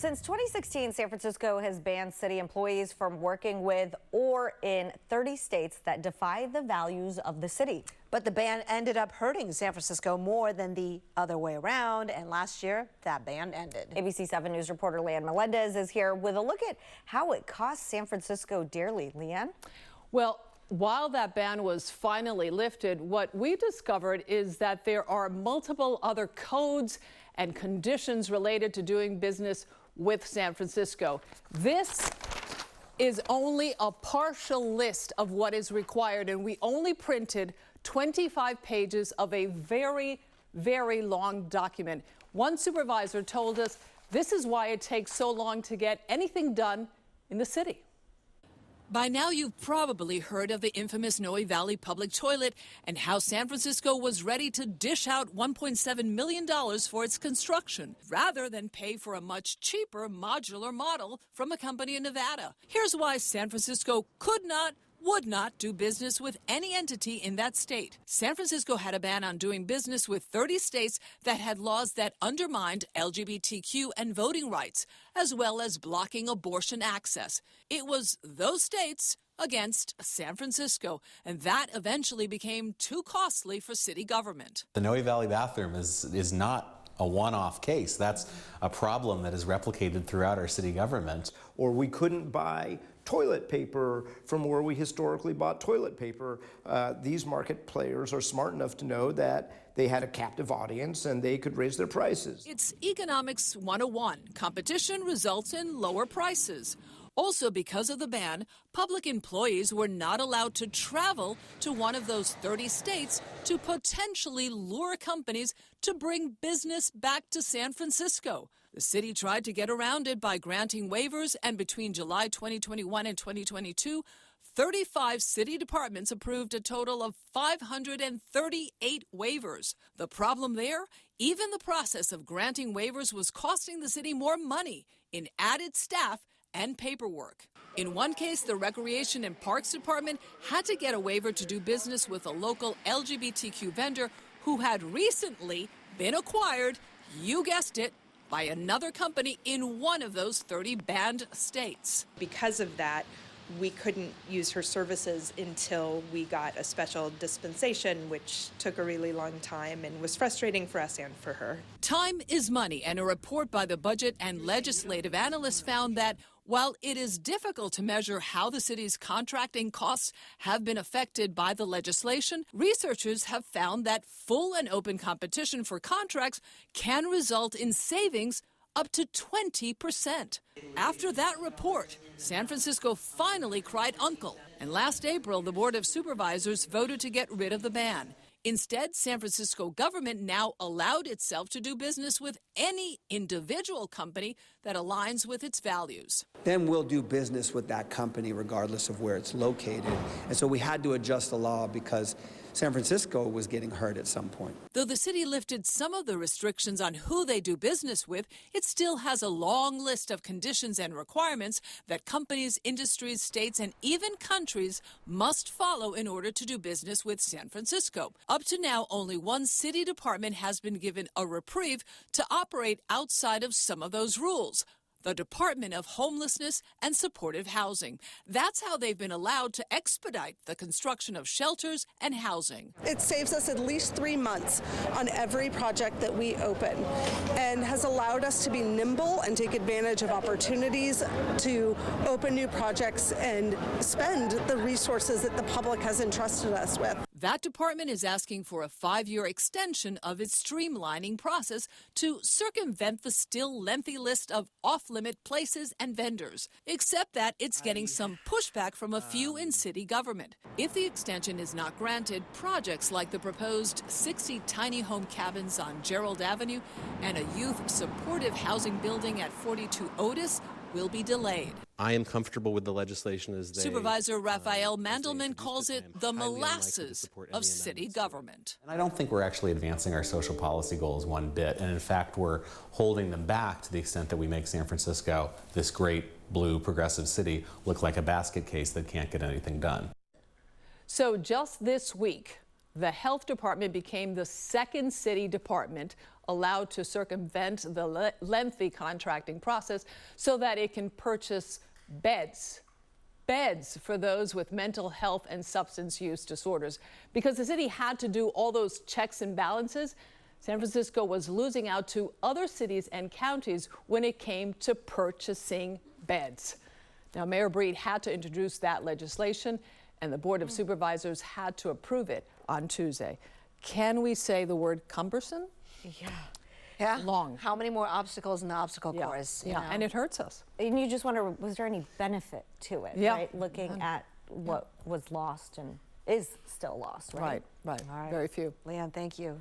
Since 2016, San Francisco has banned city employees from working with or in 30 states that defy the values of the city. But the ban ended up hurting San Francisco more than the other way around, and last year that ban ended. ABC 7 News reporter Leanne Melendez is here with a look at how it cost San Francisco dearly. Leanne? Well, while that ban was finally lifted, what we discovered is that there are multiple other codes and conditions related to doing business with San Francisco. This is only a partial list of what is required, and we only printed 25 pages of a very, very long document. One supervisor told us this is why it takes so long to get anything done in the city. By now, you've probably heard of the infamous Noe Valley public toilet and how San Francisco was ready to dish out $1.7 million for its construction, rather than pay for a much cheaper modular model from a company in Nevada. Here's why San Francisco would not do business with any entity in that state. San Francisco had a ban on doing business with 30 states that had laws that undermined LGBTQ and voting rights, as well as blocking abortion access. It was those states against San Francisco, and that eventually became too costly for city government. The Noe Valley bathroom is not a one-off case. That's a problem that is replicated throughout our city government. Or we couldn't buy toilet paper from where we historically bought toilet paper. These market players are smart enough to know that they had a captive audience and they could raise their prices. It's Economics 101. Competition results in lower prices. Also, because of the ban, public employees were not allowed to travel to one of those 30 states to potentially lure companies to bring business back to San Francisco. The city tried to get around it by granting waivers, and between July 2021 and 2022, 35 city departments approved a total of 538 waivers. The problem there? Even the process of granting waivers was costing the city more money in added staff and paperwork. In one case, the Recreation and Parks Department had to get a waiver to do business with a local LGBTQ vendor who had recently been acquired, you guessed it, by another company in one of those 30 banned states. Because of that, we couldn't use her services until we got a special dispensation, which took a really long time and was frustrating for us and for her. Time is money, and a report by the budget and legislative analysts found that while it is difficult to measure how the city's contracting costs have been affected by the legislation, researchers have found that full and open competition for contracts can result in savings up to 20%. After that report, San Francisco finally cried uncle, and last April, the Board of Supervisors voted to get rid of the ban. Instead, San Francisco government now allowed itself to do business with any individual company that aligns with its values. Then we'll do business with that company regardless of where it's located. And so we had to adjust the law because San Francisco was getting hurt at some point. Though the city lifted some of the restrictions on who they do business with, it still has a long list of conditions and requirements that companies, industries, states, and even countries must follow in order to do business with San Francisco. Up to now, only one city department has been given a reprieve to operate outside of some of those rules: the Department of Homelessness and Supportive Housing. That's how they've been allowed to expedite the construction of shelters and housing. It saves us at least 3 months on every project that we open and has allowed us to be nimble and take advantage of opportunities to open new projects and spend the resources that the public has entrusted us with. That department is asking for a 5-year extension of its streamlining process to circumvent the still lengthy list of off-limit places and vendors, except that it's getting some pushback from a few in city government. If the extension is not granted, projects like the proposed 60 tiny home cabins on Gerald Avenue and a youth supportive housing building at 42 Otis will be delayed. I am comfortable with the legislation as they... Supervisor Raphael Mandelman calls it the molasses of city government. And I don't think we're actually advancing our social policy goals one bit. And in fact, we're holding them back to the extent that we make San Francisco, this great blue progressive city, look like a basket case that can't get anything done. So just this week, The health department became the second city department allowed to circumvent the lengthy contracting process so that it can purchase beds for those with mental health and substance use disorders. Because the city had to do all those checks and balances, San Francisco was losing out to other cities and counties when it came to purchasing beds. Now, Mayor Breed had to introduce that legislation, and the Board of Supervisors had to approve it on Tuesday. Can we say the word cumbersome? Yeah. Long. How many more obstacles in the obstacle course? you know? And it hurts us. And you just wonder, was there any benefit to it, Yeah. right? Looking at what was lost and is still lost, right? Right. All right. Very few. Leanne, thank you.